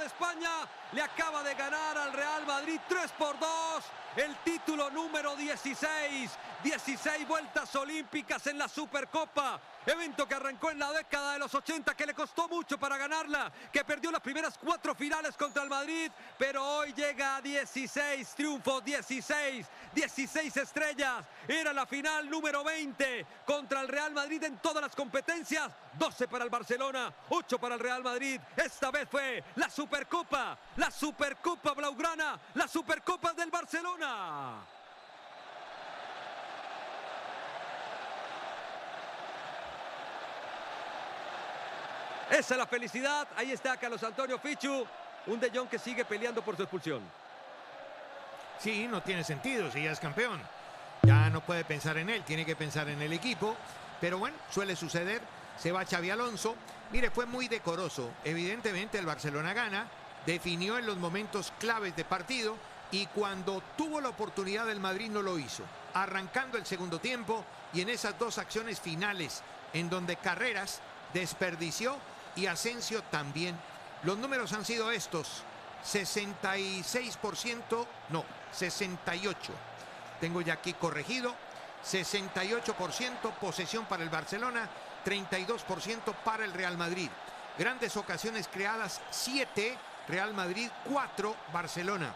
de España le acaba de ganar al Real Madrid 3-2. El título número 16. 16 vueltas olímpicas en la Supercopa. Evento que arrancó en la década de los 80, que le costó mucho para ganarla, que perdió las primeras 4 finales contra el Madrid, pero hoy llega a 16 triunfos, 16 estrellas. Era la final número 20 contra el Real Madrid en todas las competencias. 12 para el Barcelona, 8 para el Real Madrid. Esta vez fue la Supercopa Blaugrana, la Supercopa del Barcelona. Esa es la felicidad. Ahí está Carlos Antonio Fichu. Un De Jong que sigue peleando por su expulsión. Sí, no tiene sentido si ya es campeón. Ya no puede pensar en él, tiene que pensar en el equipo. Pero bueno, suele suceder. Se va Xabi Alonso. Mire, fue muy decoroso. Evidentemente el Barcelona gana. Definió en los momentos claves de partido. Y cuando tuvo la oportunidad el Madrid no lo hizo. Arrancando el segundo tiempo y en esas 2 acciones finales en donde Carreras desperdició y Asensio también. Los números han sido estos: 66%, no, 68%. Tengo ya aquí corregido. 68% posesión para el Barcelona, 32% para el Real Madrid. Grandes ocasiones creadas, 7, Real Madrid, 4, Barcelona.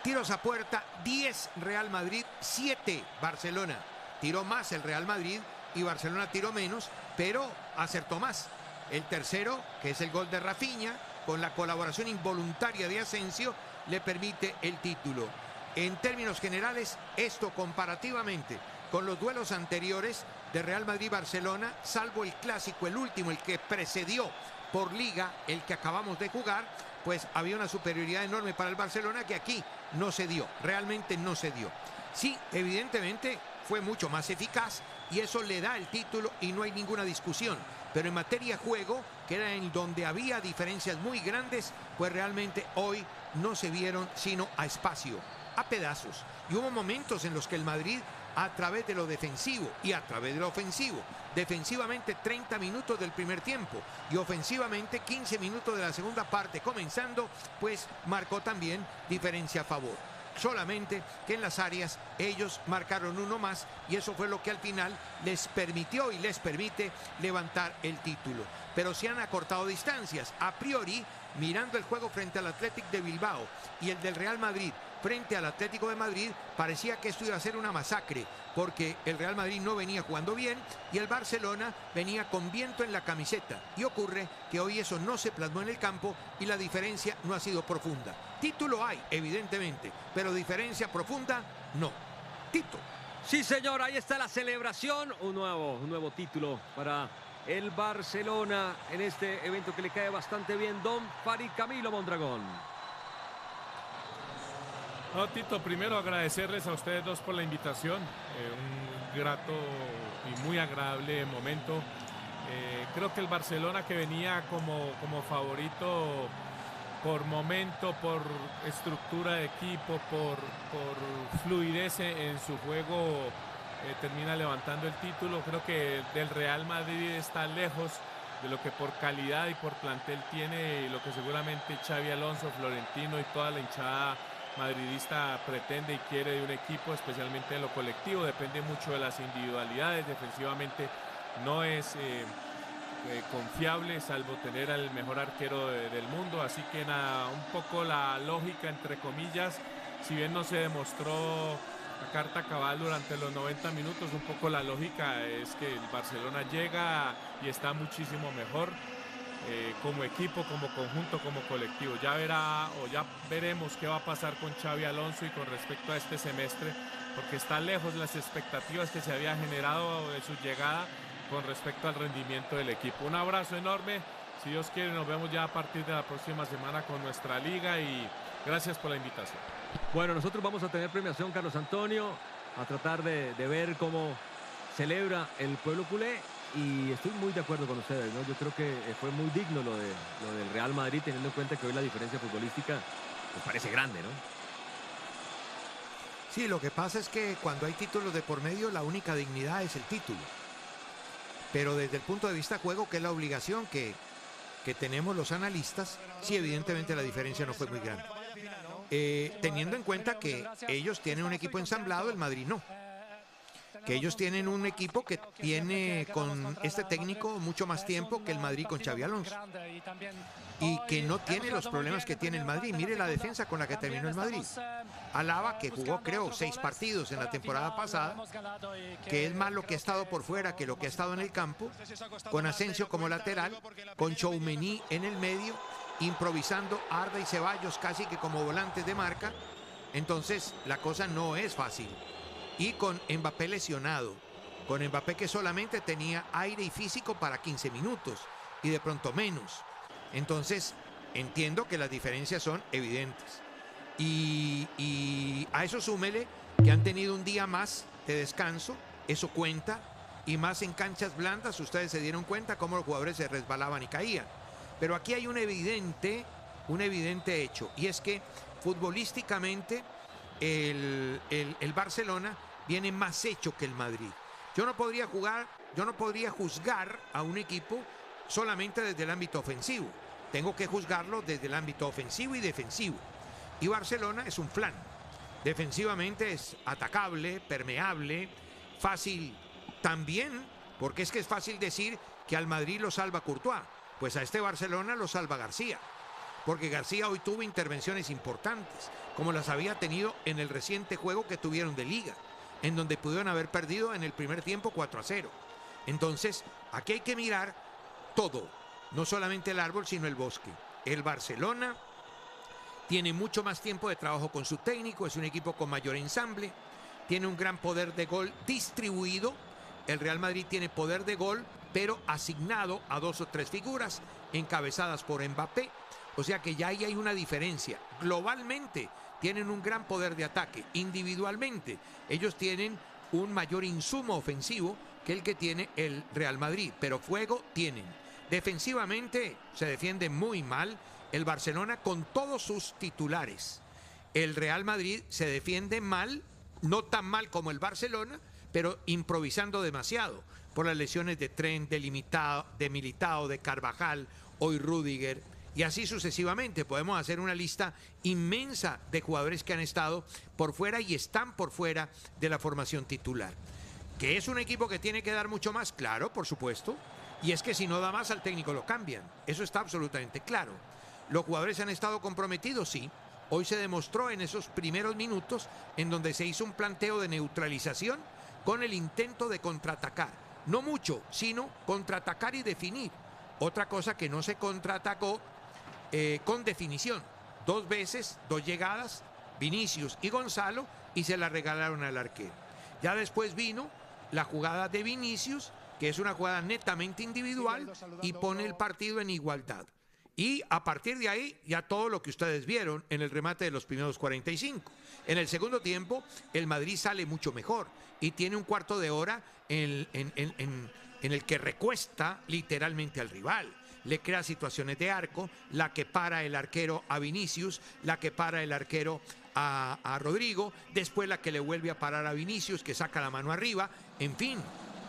Tiros a puerta, 10, Real Madrid, 7, Barcelona. Tiró más el Real Madrid y Barcelona tiró menos, pero acertó más. El tercero, que es el gol de Rafinha, con la colaboración involuntaria de Asensio, le permite el título. En términos generales, esto comparativamente con los duelos anteriores de Real Madrid-Barcelona, salvo el clásico, el último, el que precedió por liga, el que acabamos de jugar, pues había una superioridad enorme para el Barcelona que aquí no se dio, realmente no se dio. Sí, evidentemente fue mucho más eficaz y eso le da el título y no hay ninguna discusión. Pero en materia juego, que era en donde había diferencias muy grandes, pues realmente hoy no se vieron sino a espacio, a pedazos. Y hubo momentos en los que el Madrid, a través de lo defensivo y a través de lo ofensivo, defensivamente 30 minutos del primer tiempo y ofensivamente 15 minutos de la segunda parte comenzando, pues marcó también diferencia a favor. Solamente que en las áreas ellos marcaron uno más y eso fue lo que al final les permitió y les permite levantar el título. Pero se han acortado distancias. A priori, mirando el juego frente al Athletic de Bilbao y el del Real Madrid frente al Atlético de Madrid, parecía que esto iba a ser una masacre, porque el Real Madrid no venía jugando bien y el Barcelona venía con viento en la camiseta. Y ocurre que hoy eso no se plasmó en el campo y la diferencia no ha sido profunda. Título hay, evidentemente, pero diferencia profunda, no. Tito. Sí, señor, ahí está la celebración. Un nuevo título para el Barcelona en este evento que le cae bastante bien. Don Farid Camilo Mondragón. No, Tito, primero agradecerles a ustedes dos por la invitación. Un grato y muy agradable momento. Creo que el Barcelona, que venía como favorito por momento, por estructura de equipo, por fluidez en su juego, termina levantando el título. Creo que del Real Madrid está lejos de lo que por calidad y por plantel tiene, y lo que seguramente Xabi Alonso, Florentino y toda la hinchada madridista pretende y quiere de un equipo, especialmente en lo colectivo. Depende mucho de las individualidades. Defensivamente no es confiable, salvo tener al mejor arquero del mundo. Así que nada, un poco la lógica, entre comillas, si bien no se demostró la carta cabal durante los 90 minutos, un poco la lógica es que el Barcelona llega y está muchísimo mejor. Como equipo, como conjunto, como colectivo. Ya veremos qué va a pasar con Xabi Alonso y con respecto a este semestre, porque está lejos las expectativas que se había generado de su llegada con respecto al rendimiento del equipo. Un abrazo enorme, si Dios quiere nos vemos ya a partir de la próxima semana con nuestra liga y gracias por la invitación. Bueno, nosotros vamos a tener premiación, Carlos Antonio, a tratar de ver cómo celebra el pueblo culé. Y estoy muy de acuerdo con ustedes, ¿no? Yo creo que fue muy digno lo del Real Madrid, teniendo en cuenta que hoy la diferencia futbolística pues parece grande, ¿no? Sí, lo que pasa es que cuando hay títulos de por medio, la única dignidad es el título. Pero desde el punto de vista juego, que es la obligación que que tenemos los analistas, sí, evidentemente la diferencia no fue muy grande. Teniendo en cuenta que ellos tienen un equipo ensamblado, el Madrid no. Que ellos tienen un equipo que tiene con este técnico mucho más tiempo que el Madrid con Xabi Alonso. Y que no tiene los problemas que tiene el Madrid. Mire la defensa con la que terminó el Madrid. Alaba, que jugó creo 6 partidos en la temporada pasada, que es más lo que ha estado por fuera que lo que ha estado en el campo, con Asensio como lateral, con Tchouaméni en el medio, improvisando Arda y Ceballos casi que como volantes de marca. Entonces la cosa no es fácil. Y con Mbappé lesionado, con Mbappé que solamente tenía aire y físico para 15 minutos y de pronto menos. Entonces entiendo que las diferencias son evidentes. Y a eso súmele que han tenido un día más de descanso, eso cuenta, y más en canchas blandas. Ustedes se dieron cuenta cómo los jugadores se resbalaban y caían. Pero aquí hay un evidente hecho, y es que futbolísticamente el Barcelona viene más hecho que el Madrid. Yo no podría juzgar a un equipo solamente desde el ámbito ofensivo. Tengo que juzgarlo desde el ámbito ofensivo y defensivo. Y Barcelona es un flan. Defensivamente es atacable, permeable, fácil también, porque es que es fácil decir que al Madrid lo salva Courtois. Pues a este Barcelona lo salva García. Porque García hoy tuvo intervenciones importantes, como las había tenido en el reciente juego que tuvieron de Liga, en donde pudieron haber perdido en el primer tiempo 4-0. Entonces, aquí hay que mirar todo, no solamente el árbol, sino el bosque. El Barcelona tiene mucho más tiempo de trabajo con su técnico, es un equipo con mayor ensamble, tiene un gran poder de gol distribuido. El Real Madrid tiene poder de gol, pero asignado a 2 o 3 figuras, encabezadas por Mbappé. O sea que ya ahí hay una diferencia. Globalmente tienen un gran poder de ataque. Individualmente ellos tienen un mayor insumo ofensivo que el que tiene el Real Madrid. Pero fuego tienen. Defensivamente se defiende muy mal el Barcelona con todos sus titulares. El Real Madrid se defiende mal, no tan mal como el Barcelona, pero improvisando demasiado por las lesiones de Trent, de Militao, de Carvajal, hoy Rüdiger. Y así sucesivamente. Podemos hacer una lista inmensa de jugadores que han estado por fuera y están por fuera de la formación titular. ¿Que es un equipo que tiene que dar mucho más? Claro, por supuesto. Y es que si no da más al técnico lo cambian. Eso está absolutamente claro. ¿Los jugadores han estado comprometidos? Sí. Hoy se demostró en esos primeros minutos en donde se hizo un planteo de neutralización con el intento de contraatacar. No mucho, sino contraatacar y definir. Otra cosa que no se contraatacó con definición. 2 veces, 2 llegadas, Vinicius y Gonzalo, y se la regalaron al arquero. Ya después vino la jugada de Vinicius, que es una jugada netamente individual, y pone el partido en igualdad. Y a partir de ahí, ya todo lo que ustedes vieron en el remate de los primeros 45. En el segundo tiempo, el Madrid sale mucho mejor y tiene un cuarto de hora en el que recuesta literalmente al rival. Le crea situaciones de arco, la que para el arquero a Vinicius, la que para el arquero a Rodrigo, después la que le vuelve a parar a Vinicius, que saca la mano arriba. En fin,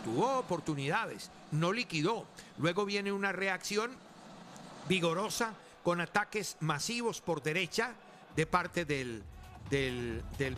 tuvo oportunidades, no liquidó. Luego viene una reacción vigorosa con ataques masivos por derecha de parte del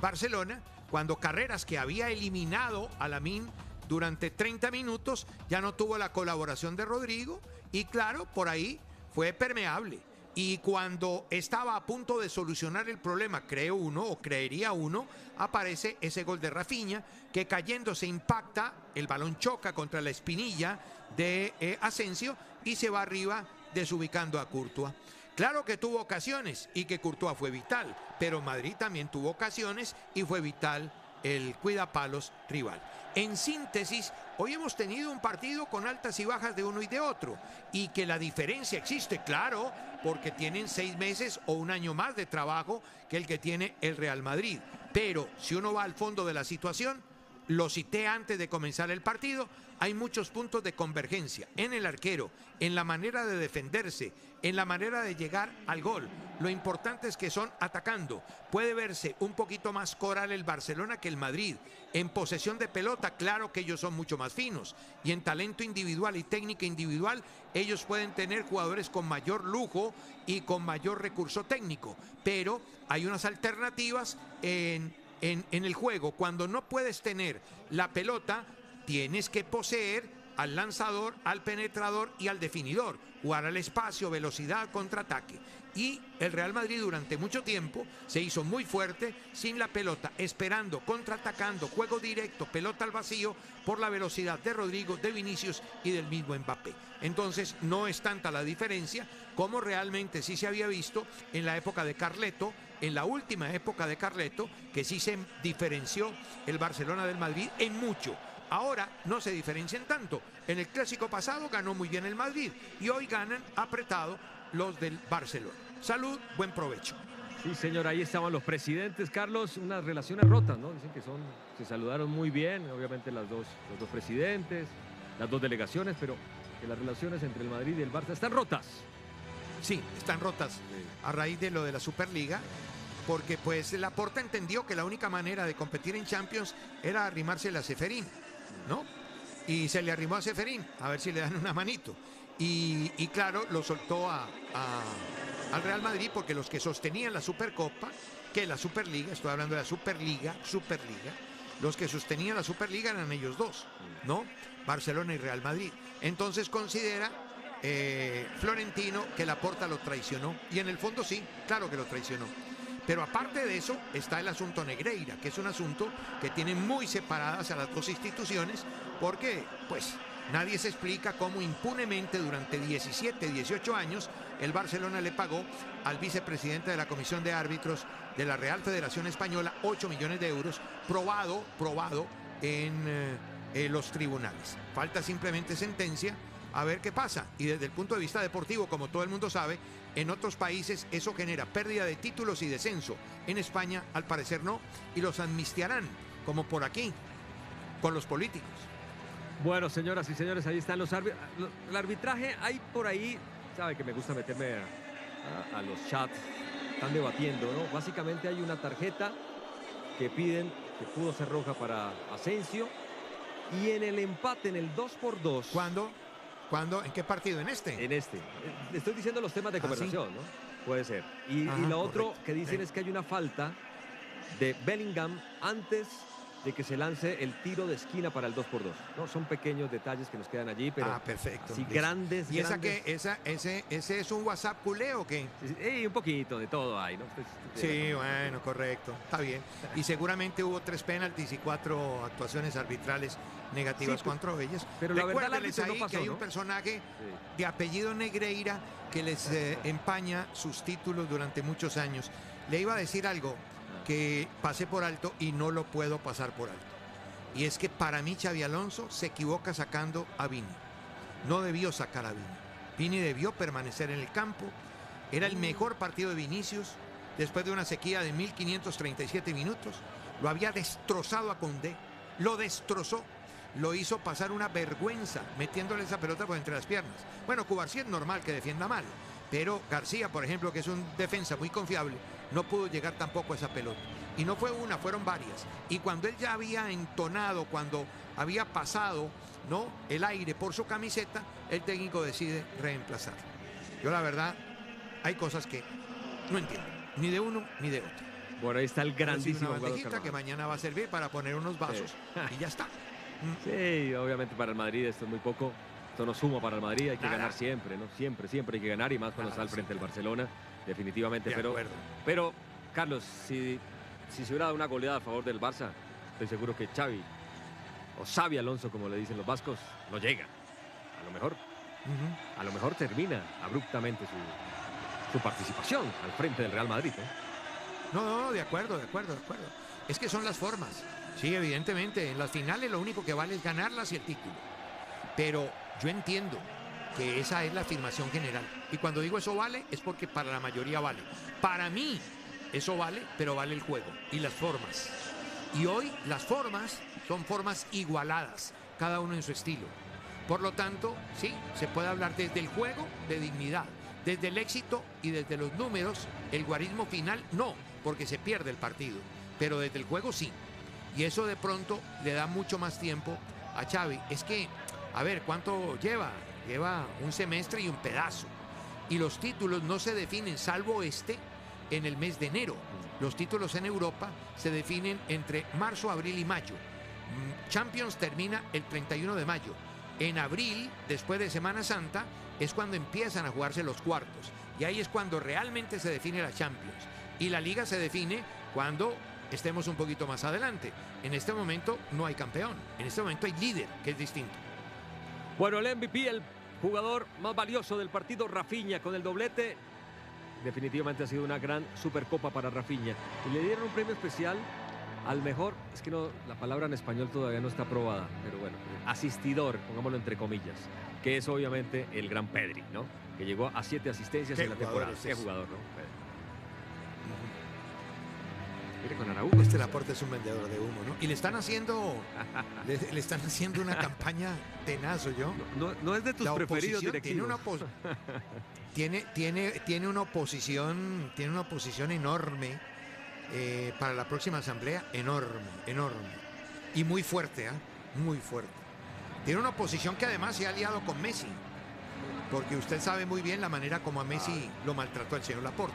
Barcelona, cuando Carreras, que había eliminado a Lamine durante 30 minutos, ya no tuvo la colaboración de Rodrigo, y claro, por ahí fue permeable. Y cuando estaba a punto de solucionar el problema, creo uno, o creería uno, aparece ese gol de Rafinha, que cayendo se impacta, el balón choca contra la espinilla de Asensio y se va arriba, desubicando a Courtois. Claro que tuvo ocasiones y que Courtois fue vital, pero Madrid también tuvo ocasiones y fue vital el cuidapalos rival. En síntesis, hoy hemos tenido un partido con altas y bajas de uno y de otro, y que la diferencia existe, claro, porque tienen 6 meses o un año más de trabajo que el que tiene el Real Madrid. Pero si uno va al fondo de la situación, lo cité antes de comenzar el partido, hay muchos puntos de convergencia en el arquero, en la manera de defenderse, en la manera de llegar al gol. Lo importante es que son atacando. Puede verse un poquito más coral el Barcelona que el Madrid. En posesión de pelota, claro que ellos son mucho más finos. Y en talento individual y técnica individual, ellos pueden tener jugadores con mayor lujo y con mayor recurso técnico. Pero hay unas alternativas en el juego. Cuando no puedes tener la pelota, tienes que poseer al lanzador, al penetrador y al definidor. Jugar al espacio, velocidad, contraataque. Y el Real Madrid durante mucho tiempo se hizo muy fuerte sin la pelota, esperando, contraatacando, juego directo, pelota al vacío por la velocidad de Rodrigo, de Vinicius y del mismo Mbappé. Entonces no es tanta la diferencia como realmente sí se había visto en la época de Carleto, en la última época de Carleto, que sí se diferenció el Barcelona del Madrid en mucho. Ahora no se diferencian tanto. En el clásico pasado ganó muy bien el Madrid y hoy ganan apretado los del Barcelona. Salud, buen provecho. Sí, señor, ahí estaban los presidentes, Carlos, unas relaciones rotas, ¿no? Dicen que se saludaron muy bien, obviamente los dos presidentes, las dos delegaciones, pero que las relaciones entre el Madrid y el Barça están rotas. Sí, están rotas a raíz de lo de la Superliga, porque pues Laporta entendió que la única manera de competir en Champions era arrimársele a Ceferín, ¿no? Y se le arrimó a Ceferín, a ver si le dan una manito. Y claro, lo soltó al Real Madrid, porque los que sostenían la Supercopa, que la Superliga, estoy hablando de la Superliga, los que sostenían la Superliga eran ellos dos, ¿no? Barcelona y Real Madrid. Entonces considera Florentino que Laporta lo traicionó, y en el fondo sí, claro que lo traicionó. Pero aparte de eso está el asunto Negreira, que es un asunto que tiene muy separadas a las dos instituciones, porque pues nadie se explica cómo impunemente durante 17, 18 años el Barcelona le pagó al vicepresidente de la Comisión de Árbitros de la Real Federación Española 8 millones de euros, probado en los tribunales. Falta simplemente sentencia, a ver qué pasa. Y desde el punto de vista deportivo, como todo el mundo sabe, en otros países eso genera pérdida de títulos y descenso. En España, al parecer no, y los amnistiarán, como por aquí, con los políticos. Bueno, señoras y señores, ahí están los árbitros. El arbitraje, hay por ahí, sabe que me gusta meterme a los chats, están debatiendo, ¿no? Básicamente hay una tarjeta que piden, que pudo ser roja para Asensio, y en el empate, en el 2-2. ¿Cuándo? ¿En qué partido? ¿En este? En este. Le estoy diciendo los temas de conversación, ¿sí? ¿no? Puede ser. Y lo otro correcto. que dicen es que hay una falta de Bellingham antes de que se lance el tiro de esquina para el 2-2, ¿no? Son pequeños detalles que nos quedan allí, pero perfecto. así grandes. ¿Y grandes. ese es un WhatsApp culé o qué? Sí, un poquito de todo hay, ¿no? Sí, bueno, correcto, está bien. Y seguramente hubo 3 penaltis y 4 actuaciones arbitrales negativas contra ellas. Pero la verdad, recuérdenles ahí no pasó, que hay un personaje de apellido Negreira que les empaña sus títulos durante muchos años. Le iba a decir algo que pasé por alto y no lo puedo pasar por alto. Y es que para mí Xabi Alonso se equivoca sacando a Vini. No debió sacar a Vini. Vini debió permanecer en el campo. Era el mejor partido de Vinicius después de una sequía de 1537 minutos. Lo había destrozado a Koundé. Lo destrozó. Lo hizo pasar una vergüenza metiéndole esa pelota por entre las piernas. Bueno, Cubarsí es normal que defienda mal, pero García, por ejemplo, que es un defensa muy confiable, no pudo llegar tampoco a esa pelota. Y no fue una, fueron varias. Y cuando él ya había entonado, cuando había pasado, ¿no?, el aire por su camiseta, el técnico decide reemplazar. Yo la verdad, hay cosas que no entiendo, ni de uno ni de otro. Bueno, ahí está el grandísimo una bandejita que mañana va a servir para poner unos vasos y ya está. Sí, obviamente para el Madrid esto es muy poco. Esto no suma para el Madrid, hay que ganar siempre, ¿no? Siempre hay que ganar, y más cuando está al frente del Barcelona, definitivamente. Pero, Carlos, si se hubiera dado una goleada a favor del Barça, estoy seguro que Xavi, o Xabi Alonso, como le dicen los vascos, no llega. A lo mejor termina abruptamente su participación al frente del Real Madrid, ¿no? No, de acuerdo. Es que son las formas. Sí, evidentemente, en las finales lo único que vale es ganarlas y el título. Pero yo entiendo que esa es la afirmación general. Y cuando digo eso vale, es porque para la mayoría vale. Para mí, eso vale, pero vale el juego y las formas. Y hoy las formas son formas igualadas, cada uno en su estilo. Por lo tanto, sí, se puede hablar desde el juego de dignidad, desde el éxito y desde los números. El guarismo final no, porque se pierde el partido, pero desde el juego sí. Y eso de pronto le da mucho más tiempo a Xavi. Es que, a ver, ¿cuánto lleva? Lleva un semestre y un pedazo. Y los títulos no se definen, salvo en el mes de enero. Los títulos en Europa se definen entre marzo, abril y mayo. Champions termina el 31 de mayo. En abril, después de Semana Santa, es cuando empiezan a jugarse los cuartos. Y ahí es cuando realmente se define la Champions. Y la Liga se define cuando estemos un poquito más adelante. En este momento no hay campeón. En este momento hay líder, que es distinto. Bueno, el MVP, el jugador más valioso del partido, Rafinha, con el doblete. Definitivamente ha sido una gran Supercopa para Rafinha. Y le dieron un premio especial al mejor, es que no, la palabra en español todavía no está aprobada, pero bueno, asistidor, pongámoslo entre comillas, que es obviamente el gran Pedri, ¿no? Que llegó a 7 asistencias en la temporada. Qué jugador, ¿no? Mire con Araújo. Este Laporte es un vendedor de humo, ¿no? Y le están haciendo le están haciendo una campaña tenaz, yo. No es de tus preferidos directivos. Tiene una oposición enorme para la próxima asamblea, enorme. Y muy fuerte, muy fuerte. Tiene una oposición que además se ha aliado con Messi. Porque usted sabe muy bien la manera como a Messi lo maltrató el señor Laporte.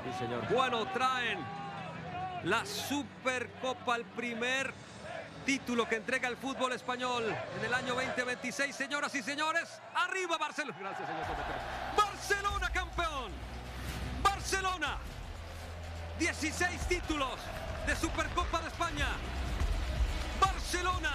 Sí, señor. Bueno, traen la Supercopa, el primer título que entrega el fútbol español en el año 2026. Señoras y señores, arriba Barcelona. Gracias, señor. Barcelona campeón. Barcelona. 16 títulos de Supercopa de España. Barcelona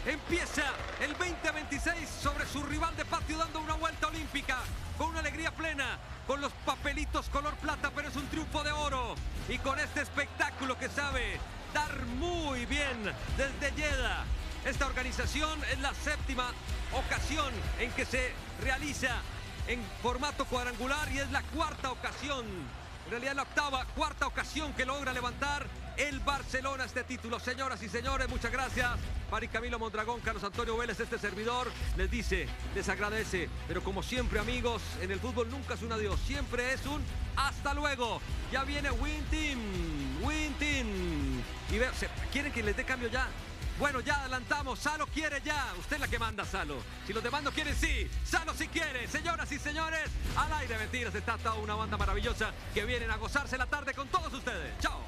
empieza el 2026 sobre su rival de patio dando una vuelta olímpica con una alegría plena, con los papelitos color plata, pero es un triunfo de oro. Y con este espectáculo que sabe dar muy bien desde Jeddah. Esta organización es la 7ª ocasión en que se realiza en formato cuadrangular y es la 4ª ocasión, en realidad la 4ª ocasión que logra levantar el Barcelona este título. Señoras y señores, muchas gracias. Mari Camilo Mondragón, Carlos Antonio Vélez, este servidor les dice, les agradece, pero como siempre, amigos, en el fútbol nunca es un adiós, siempre es un hasta luego. Ya viene Win Team. Y ¿quieren que les dé cambio ya? Bueno, ya adelantamos. Salo quiere ya. Usted es la que manda, Salo. Si los demás no quieren, sí. Salo sí quiere. Señoras y señores, al aire mentiras. Está toda una banda maravillosa que vienen a gozarse la tarde con todos ustedes. Chao.